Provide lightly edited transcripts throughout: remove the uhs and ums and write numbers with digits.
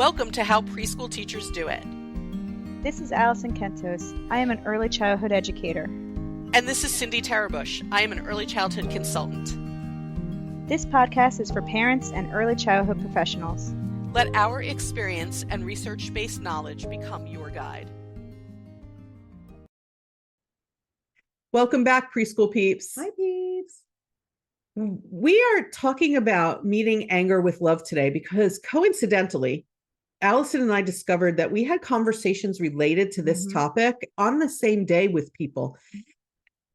Welcome to How Preschool Teachers Do It. This is Alison Kentos. I am an early childhood educator. And this is Cindy Tarabush. I am an early childhood consultant. This podcast is for parents and early childhood professionals. Let our experience and research-based knowledge become your guide. Welcome back, preschool peeps. Hi, peeps. We are talking about meeting anger with love today because coincidentally, Alison and I discovered that we had conversations related to this topic on the same day with people.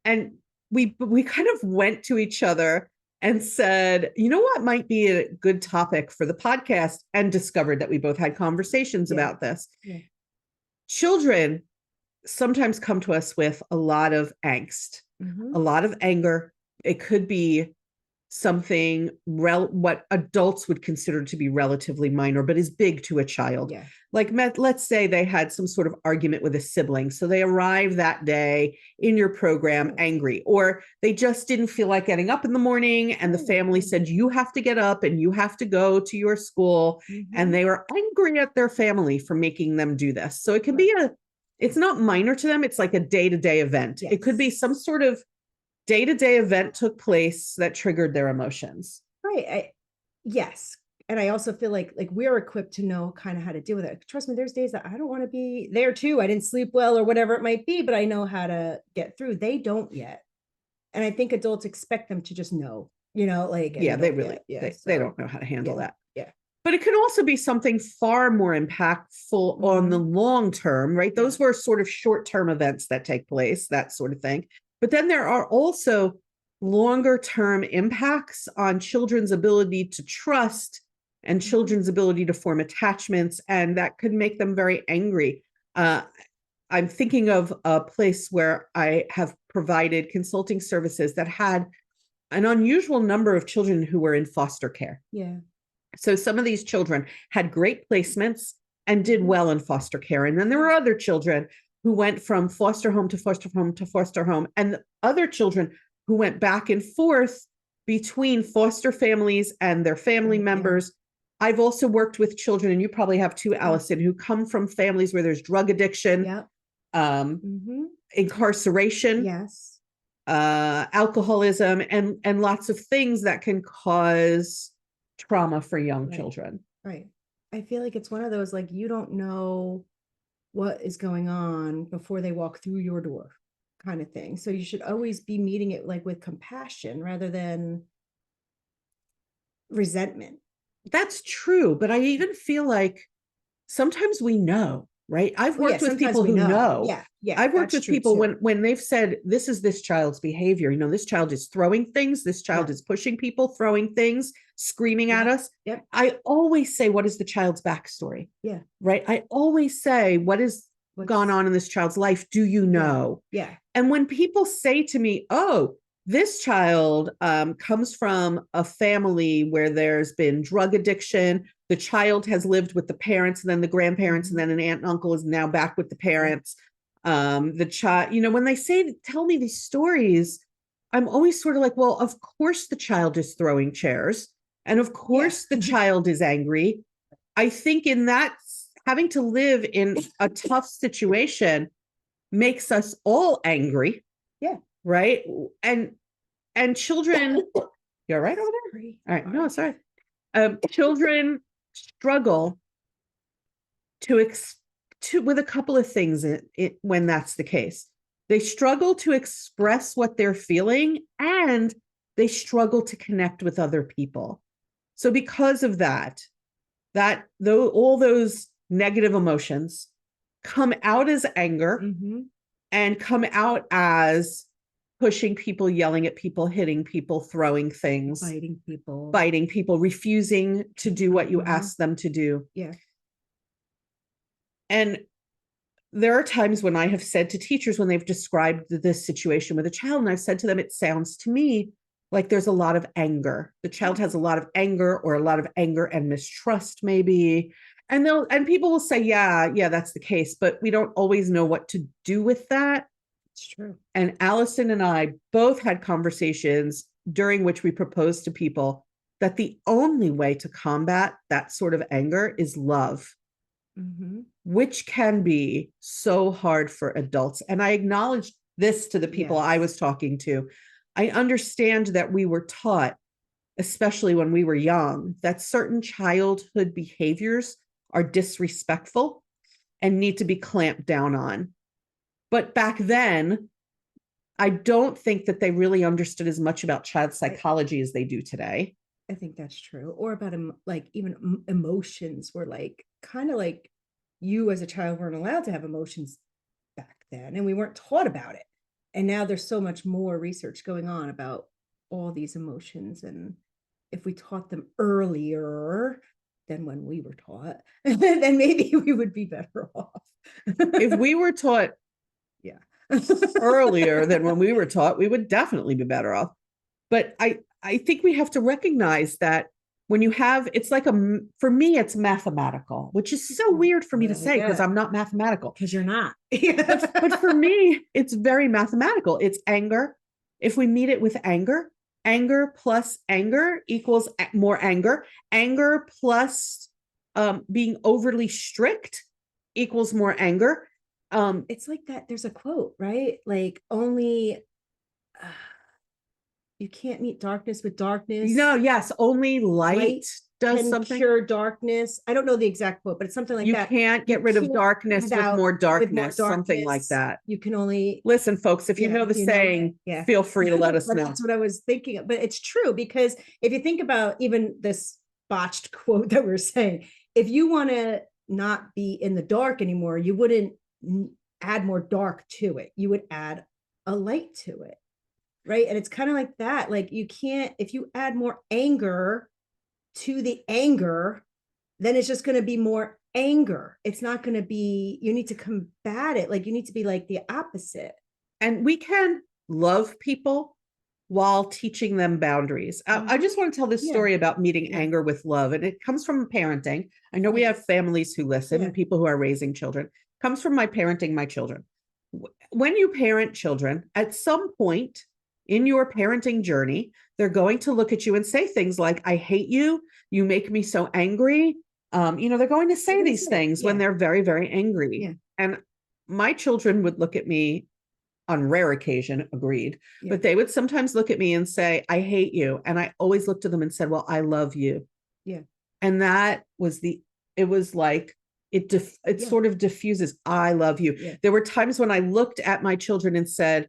And we kind of went to each other and said, you know what might be a good topic for the podcast, and discovered that we both had conversations about this. Yeah. Children sometimes come to us with a lot of angst, a lot of anger. It could be something what adults would consider to be relatively minor, but is big to a child. Yeah. Like, let's say they had some sort of argument with a sibling. So they arrive that day in your program angry, or they just didn't feel like getting up in the morning. And the family said, you have to get up and you have to go to your school. And they were angry at their family for making them do this. So it can be it's not minor to them. It's like a day-to-day event. Yes. It could be some sort of day-to-day event took place that triggered their emotions. Right. Yes. And I also feel like we're equipped to know kind of how to deal with it. Trust me, there's days that I don't want to be there too. I didn't sleep well or whatever it might be, but I know how to get through. They don't yet. And I think adults expect them to just know, they really, they don't know how to handle that. Yeah. But it can also be something far more impactful on the long term, right? Those were sort of short-term events that take place, that sort of thing. But then there are also longer term impacts on children's ability to trust and children's ability to form attachments, and that could make them very angry. I'm thinking of a place where I have provided consulting services that had an unusual number of children who were in foster care. Yeah. So some of these children had great placements and did well in foster care. And then there were other children who went from foster home to foster home to foster home, and the other children who went back and forth between foster families and their family members. I've also worked with children, and you probably have too, Alison, who come from families where there's drug addiction, incarceration, alcoholism, and lots of things that can cause trauma for young children. Right. I feel like it's one of those, you don't know what is going on before they walk through your door kind of thing. So you should always be meeting it with compassion rather than resentment. That's true. But I even feel like sometimes we know, right? I've worked with people who know. Yeah. I've worked with people when they've said, this is this child's behavior. This child is throwing things. This child is pushing people, throwing things, screaming at us. Yep. I always say, what is the child's backstory? Yeah. Right. I always say, what's gone on in this child's life? Do you know? Yeah. And when people say to me, oh, this child comes from a family where there's been drug addiction. The child has lived with the parents and then the grandparents, and then an aunt and uncle is now back with the parents. The child, when they tell me these stories, I'm always sort of like, well, of course the child is throwing chairs. And of course the child is angry. I think in that, having to live in a tough situation makes us all angry. Yeah. Right. And children, you're right over there. All right. No, sorry. Children struggle with a couple of things when that's the case. They struggle to express what they're feeling, and they struggle to connect with other people. So because of that, though all those negative emotions come out as anger and come out as pushing people, yelling at people, hitting people, throwing things, biting people, refusing to do what you ask them to do. Yeah. And there are times when I have said to teachers, when they've described this situation with a child, and I've said to them, it sounds to me like there's a lot of anger. The child has a lot of anger, or a lot of anger and mistrust maybe. And people will say, yeah, that's the case, but we don't always know what to do with that. It's true. And Alison and I both had conversations during which we proposed to people, that the only way to combat that sort of anger is love, which can be so hard for adults. And I acknowledge this to the people I was talking to. I understand that we were taught, especially when we were young, that certain childhood behaviors are disrespectful and need to be clamped down on. But back then, I don't think that they really understood as much about child psychology as they do today. I think that's true. Or about like even emotions were like kind of like you as a child weren't allowed to have emotions back then, and we weren't taught about it. And now there's so much more research going on about all these emotions, and if we taught them earlier than when we were taught, then maybe we would be better off. If we were taught earlier than when we were taught, we would definitely be better off. But I think we have to recognize that when you have, it's like for me, it's mathematical, which is so weird for me to say because I'm not mathematical. Because you're not. but for me, it's very mathematical. It's anger. If we meet it with anger, anger plus anger equals more anger. Anger plus being overly strict equals more anger. It's like that. There's a quote, right? Like only you can't meet darkness with darkness. No, yes, only light does something. Cure darkness. I don't know the exact quote, but it's something like that. You can't get rid of darkness with more darkness, something like that. You can only listen, folks. If you know the saying, feel free to let us know. That's what I was thinking of, but it's true because if you think about even this botched quote that we're saying, if you want to not be in the dark anymore, you wouldn't add more dark to it. You would add a light to it. Right. And it's kind of like that. Like you can't, if you add more anger to the anger, then it's just going to be more anger. It's not going to be, you need to combat it. Like you need to be like the opposite. And we can love people while teaching them boundaries. I just want to tell this story about meeting anger with love. And it comes from parenting. I know we have families who listen and people who are raising children. It comes from my parenting my children. When you parent children, at some point, in your parenting journey, they're going to look at you and say things like, I hate you. You make me so angry. They're going to say these things when they're very, very angry. Yeah. And my children would look at me on rare occasion, agreed, but they would sometimes look at me and say, I hate you. And I always looked at them and said, well, I love you. Yeah. And that was it sort of diffuses, I love you. Yeah. There were times when I looked at my children and said,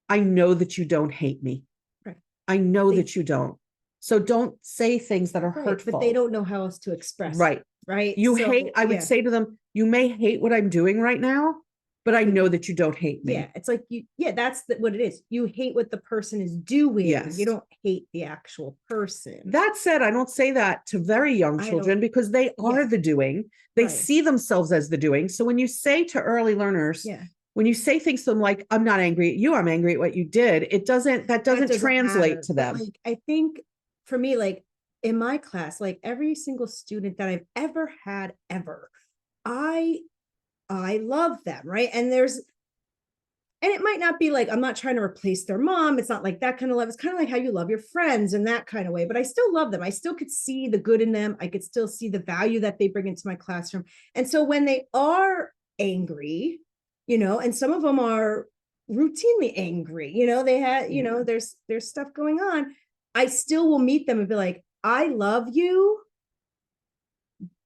I know that you don't hate me. Right. I know that you don't. So don't say things that are hurtful. But they don't know how else to express. Right. It, right. I would say to them, you may hate what I'm doing right now, but I know that you don't hate me. Yeah. It's like that's what it is. You hate what the person is doing. Yes. You don't hate the actual person. That said, I don't say that to very young children because they are the doing. They see themselves as the doing. So when you say to early learners, when you say things to them like, I'm not angry at you, I'm angry at what you did, that doesn't translate to them. Like, I think for me, like in my class, like every single student that I've ever had I love them, right? And it might not be like, I'm not trying to replace their mom. It's not like that kind of love. It's kind of like how you love your friends and that kind of way, but I still love them. I still could see the good in them. I could still see the value that they bring into my classroom. And so when they are angry, and some of them are routinely angry, they had, there's stuff going on. I still will meet them and be like, I love you.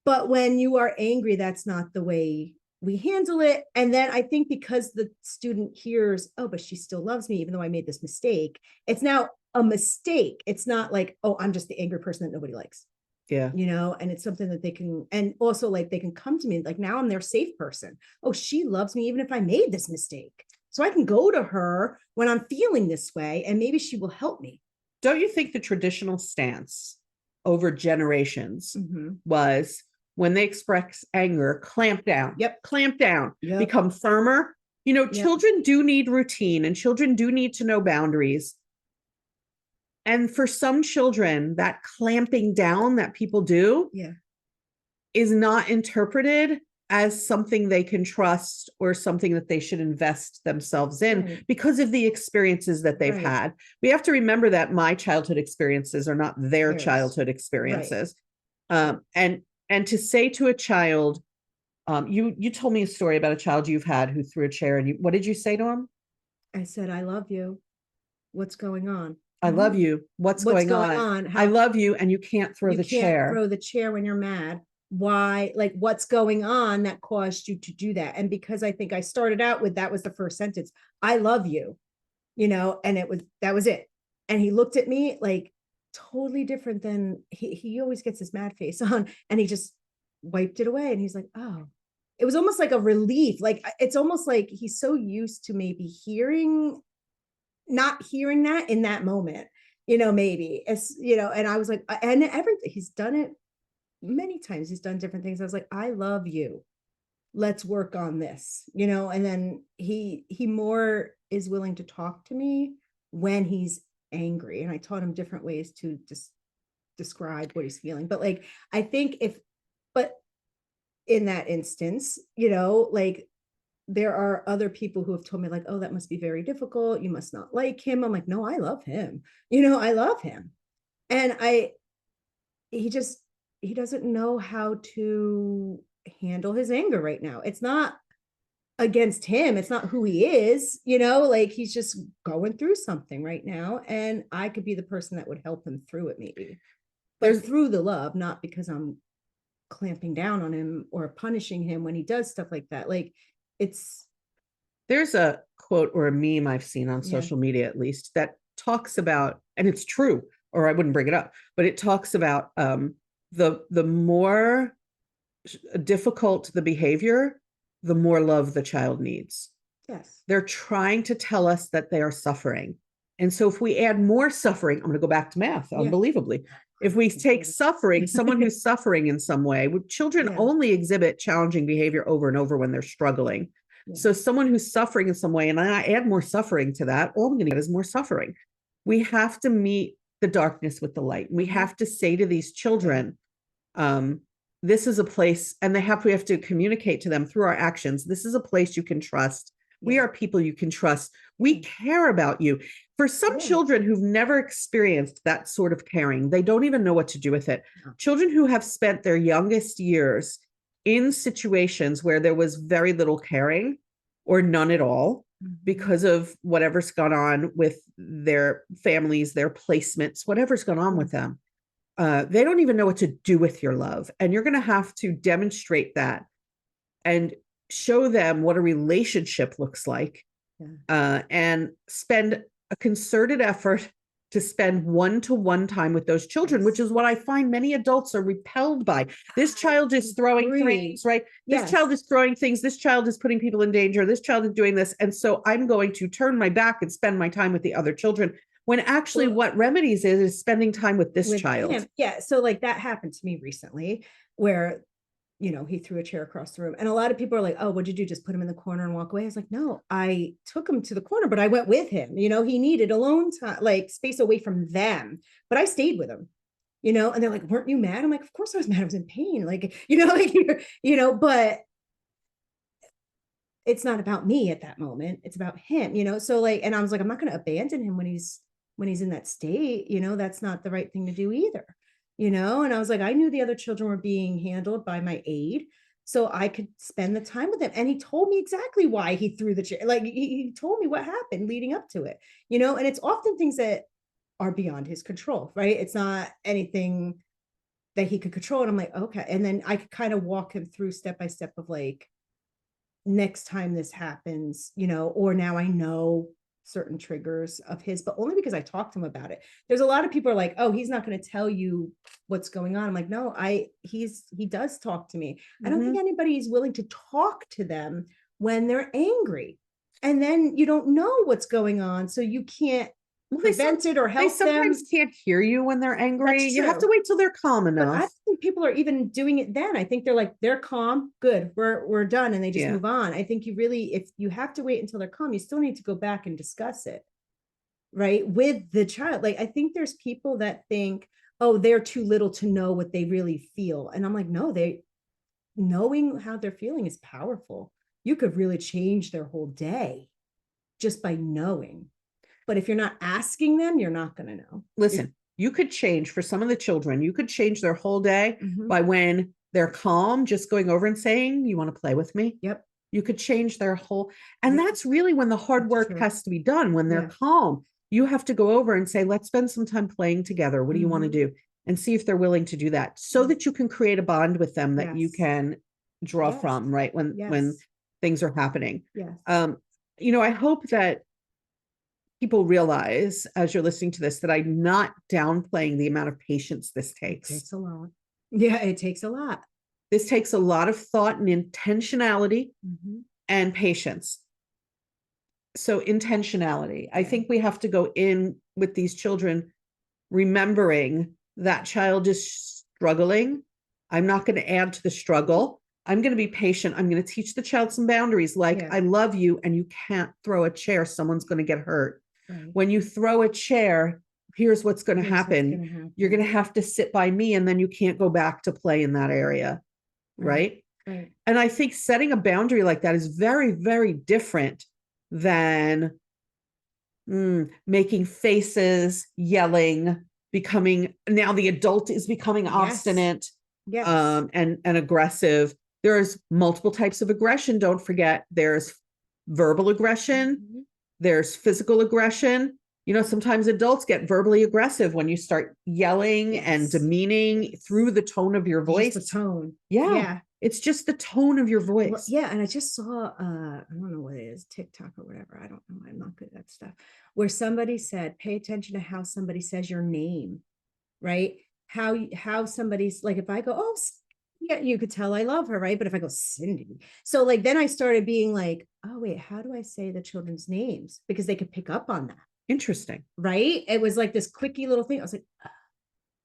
But when you are angry, that's not the way we handle it. And then I think because the student hears, oh, but she still loves me, even though I made this mistake. It's now a mistake. It's not like, oh, I'm just the angry person that nobody likes. Yeah. And it's something that they can, and also like they can come to me like, now I'm their safe person. Oh, she loves me even if I made this mistake. So I can go to her when I'm feeling this way and maybe she will help me. Don't you think the traditional stance over generations was when they express anger, clamp down. Yep. Clamp down. Yep. Become firmer. Children do need routine and children do need to know boundaries. And for some children, that clamping down that people do is not interpreted as something they can trust or something that they should invest themselves in Right. because of the experiences that they've Right. had. We have to remember that my childhood experiences are not their Theirs. childhood experiences. And to say to a child, you told me a story about a child you've had who threw a chair, and what did you say to him? I said, I love you. What's going on? I love you. What's going on? I love you, and you can't throw you the can't chair. throw the chair when you're mad. Why? Like, what's going on that caused you to do that? And because I think I started out with, that was the first sentence, I love you, and that was it. And he looked at me like totally different than he always gets his mad face on, and he just wiped it away. And he's like, oh, it was almost like a relief. Like, it's almost like he's so used to maybe not hearing that in that moment, maybe it's, and I was like, and everything, he's done it many times. He's done different things. I was like, I love you. Let's work on this, and then he more is willing to talk to me when he's angry. And I taught him different ways to just describe what he's feeling. But like, I think but in that instance, like, there are other people who have told me like, oh, that must be very difficult. You must not like him. I'm like, no, I love him. I love him. And he doesn't know how to handle his anger right now. It's not against him. It's not who he is, like, he's just going through something right now. And I could be the person that would help him through it, maybe, but through the love, not because I'm clamping down on him or punishing him when he does stuff like that. Like, there's a quote or a meme I've seen on social media, at least, that talks about, and it's true, or I wouldn't bring it up, but it talks about the more difficult the behavior, the more love the child needs. Yes. They're trying to tell us that they are suffering. And so if we add more suffering, I'm going to go back to math, unbelievably. If we take suffering, someone who's suffering in some way, children only exhibit challenging behavior over and over when they're struggling. So someone who's suffering in some way, and I add more suffering to that, all I'm going to get is more suffering. We have to meet the darkness with the light. We have to say to these children, this is a place, and we have to communicate to them through our actions. This is a place you can trust. We are people you can trust. We care about you. For some children who've never experienced that sort of caring, they don't even know what to do with it. Children who have spent their youngest years in situations where there was very little caring or none at all because of whatever's gone on with their families, their placements, whatever's gone on with them. They don't even know what to do with your love. And you're going to have to demonstrate that and show them what a relationship looks like, and spend a concerted effort to spend one-to-one time with those children, which is what I find many adults are repelled by. This child is throwing things, right? This child is throwing things. This child is putting people in danger. This child is doing this. And so I'm going to turn my back and spend my time with the other children, when actually what remedies is spending time with this child. Him. Yeah. So like, that happened to me recently where, he threw a chair across the room, and a lot of people are like, oh, what'd you do? Just put him in the corner and walk away? I was like, no, I took him to the corner, but I went with him. He needed alone time, like space away from them, but I stayed with him, and they're like, weren't you mad? I'm like, of course I was mad. I was in pain. Like, but it's not about me at that moment. It's about him, so like, and I was like, I'm not going to abandon him when he's in that state, that's not the right thing to do either. And I was like, I knew the other children were being handled by my aide, so I could spend the time with them. And he told me exactly why he threw the chair. Like, he told me what happened leading up to it, and it's often things that are beyond his control, right? It's not anything that he could control. And I'm like, okay. And then I could kind of walk him through step by step of like, next time this happens, or now I know certain triggers of his, but only because I talked to him about it. There's a lot of people are like, oh, he's not going to tell you what's going on. I'm like, no, he does talk to me. I don't think anybody is willing to talk to them when they're angry. And then you don't know what's going on. So you can't prevent it or help them. They sometimes can't hear you when they're angry. You have to wait till they're calm enough. But I think people are even doing it then. I think they're like, they're calm, good, we're done, and they just move on. I think if you have to wait until they're calm, you still need to go back and discuss it, right, with the child. Like, I think there's people that think, oh, they're too little to know what they really feel. And I'm like, no, knowing how they're feeling is powerful. You could really change their whole day just by knowing. But if you're not asking them, you're not going to know. Listen, you could change for some of the children, you could change their whole day by when they're calm, just going over and saying, you want to play with me? Yep. You could change their whole, and that's really when the hard work has to be done. When they're calm, you have to go over and say, let's spend some time playing together. What do you want to do? And see if they're willing to do that so that you can create a bond with them that you can draw from, right? When things are happening. Yes. You know, I hope that people realize as you're listening to this, that I'm not downplaying the amount of patience this takes. It takes a lot. Yeah, it takes a lot. This takes a lot of thought and intentionality and patience. So intentionality, I think we have to go in with these children, remembering that child is struggling. I'm not going to add to the struggle. I'm going to be patient. I'm going to teach the child some boundaries, like I love you and you can't throw a chair. Someone's going to get hurt. Right. When you throw a chair, here's what's going to happen. You're going to have to sit by me and then you can't go back to play in that area. Right. And I think setting a boundary like that is very, very different than making faces, yelling, becoming, now the adult is becoming obstinate and aggressive. There's multiple types of aggression. Don't forget, there's verbal aggression. There's physical aggression. You know, sometimes adults get verbally aggressive when you start yelling and demeaning through the tone of your voice. Just the tone. Yeah. It's just the tone of your voice. Well, yeah. And I just saw, I don't know what it is, TikTok or whatever. I don't know. I'm not good at that stuff. Where somebody said, pay attention to how somebody says your name, right? How somebody's like, if I go, oh, yeah, you could tell I love her, right? But if I go, Cindy. So like, then I started being like, oh, wait, how do I say the children's names? Because they could pick up on that. Interesting. Right? It was like this quickie little thing. I was like, oh.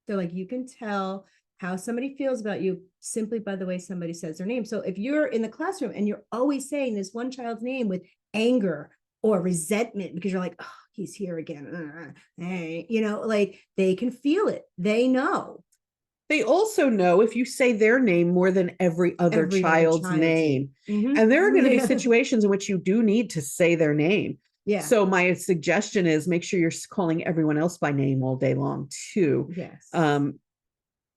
They're like, you can tell how somebody feels about you simply by the way somebody says their name. So if you're in the classroom and you're always saying this one child's name with anger or resentment because you're like, oh, he's here again. Hey, you know, like they can feel it. They know. They also know if you say their name more than every other child's name. And there are going to be situations in which you do need to say their name. Yeah. So my suggestion is make sure you're calling everyone else by name all day long too. Yes.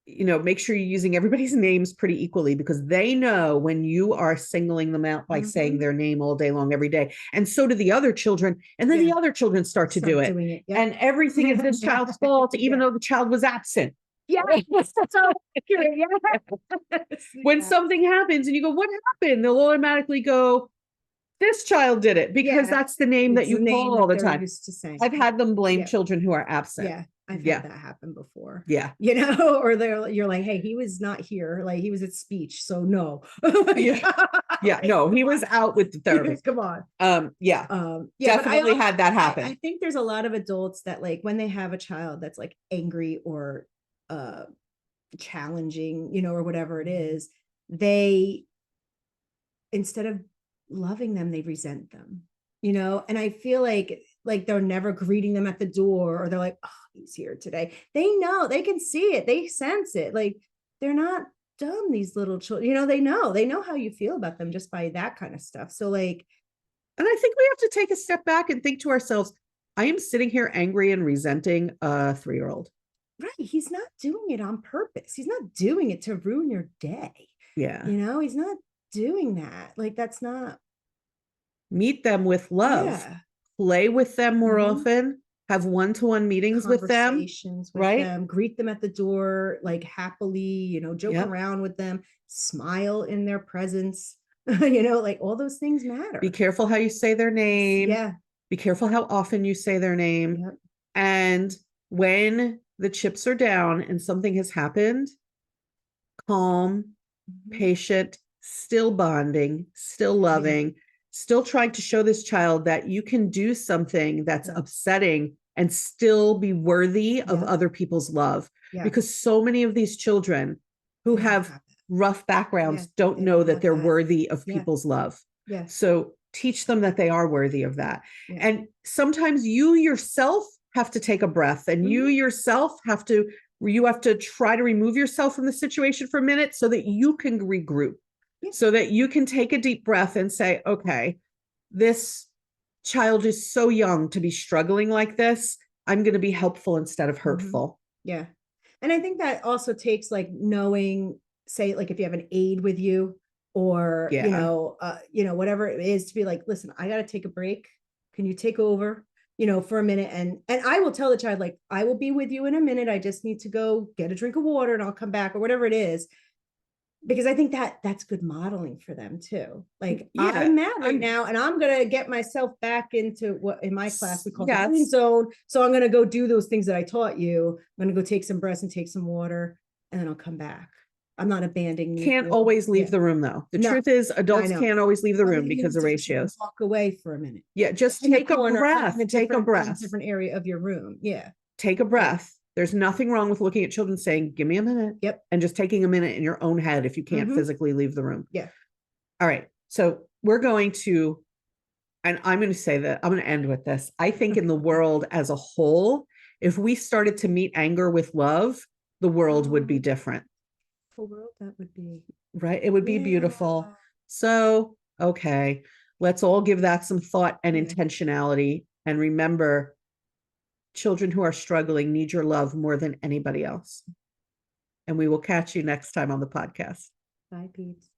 You know, make sure you're using everybody's names pretty equally, because they know when you are singling them out by saying their name all day long every day. And so do the other children. And then the other children start to do it. And everything is this child's fault, even though the child was absent. Yeah. So when something happens and you go, what happened? They'll automatically go, this child did it, because that's the name that you call all the time. I've had them blame children who are absent. Yeah. I've had that happen before. Yeah. You know, or you're like, hey, he was not here. Like he was at speech. So no. Yeah. No, he was out with the therapist. Come on. Definitely had that happen. I think there's a lot of adults that like when they have a child that's like angry or challenging, you know, or whatever it is, they, instead of loving them, they resent them, you know. And I feel like they're never greeting them at the door, or they're like, oh, he's here today. They know, they can see it, they sense it. Like they're not dumb, these little children, you know, they know how you feel about them just by that kind of stuff. So like, and I think we have to take a step back and think to ourselves, I am sitting here angry and resenting a 3-year-old. Right. He's not doing it on purpose. He's not doing it to ruin your day. Yeah. You know, he's not doing that. Like, that's not. Meet them with love. Yeah. Play with them more often. Have one-to-one meetings with them. Right. Them. Greet them at the door, like happily, you know, joke around with them, smile in their presence. You know, like all those things matter. Be careful how you say their name. Yeah. Be careful how often you say their name. Yep. And when the chips are down and something has happened, calm, patient, still bonding, still loving, still trying to show this child that you can do something that's upsetting and still be worthy of other people's love. Because so many of these children who have rough backgrounds don't know that they're worthy of people's love. So teach them that they are worthy of that. And sometimes you yourself have to take a breath, and you yourself have to try to remove yourself from the situation for a minute so that you can regroup. so that you can take a deep breath and say, okay, this child is so young to be struggling like this. I'm going to be helpful instead of hurtful. Yeah. And I think that also takes like knowing, say, like if you have an aide with you or, whatever it is, to be like, listen, I got to take a break. Can you take over, for a minute? And I will tell the child, like, I will be with you in a minute. I just need to go get a drink of water and I'll come back or whatever it is. Because I think that's good modeling for them too. Like, I'm mad right now and I'm going to get myself back into what in my class we call the green zone. So I'm going to go do those things that I taught you. I'm going to go take some breaths and take some water and then I'll come back. I'm not abandoning you. Can't always leave the room though. The truth is adults can't always leave the room because of ratios. Walk away for a minute. Yeah. Just take a breath. Take a breath. Different area of your room. Yeah. Take a breath. There's nothing wrong with looking at children saying, give me a minute. Yep. And just taking a minute in your own head if you can't physically leave the room. Yeah. All right. So we're going to, and I'm going to say that I'm going to end with this. I think in the world as a whole, if we started to meet anger with love, the world would be different. The world, that would be. Right. It would be beautiful. So, okay. Let's all give that some thought and intentionality. And remember, children who are struggling need your love more than anybody else. And we will catch you next time on the podcast. Bye, peeps.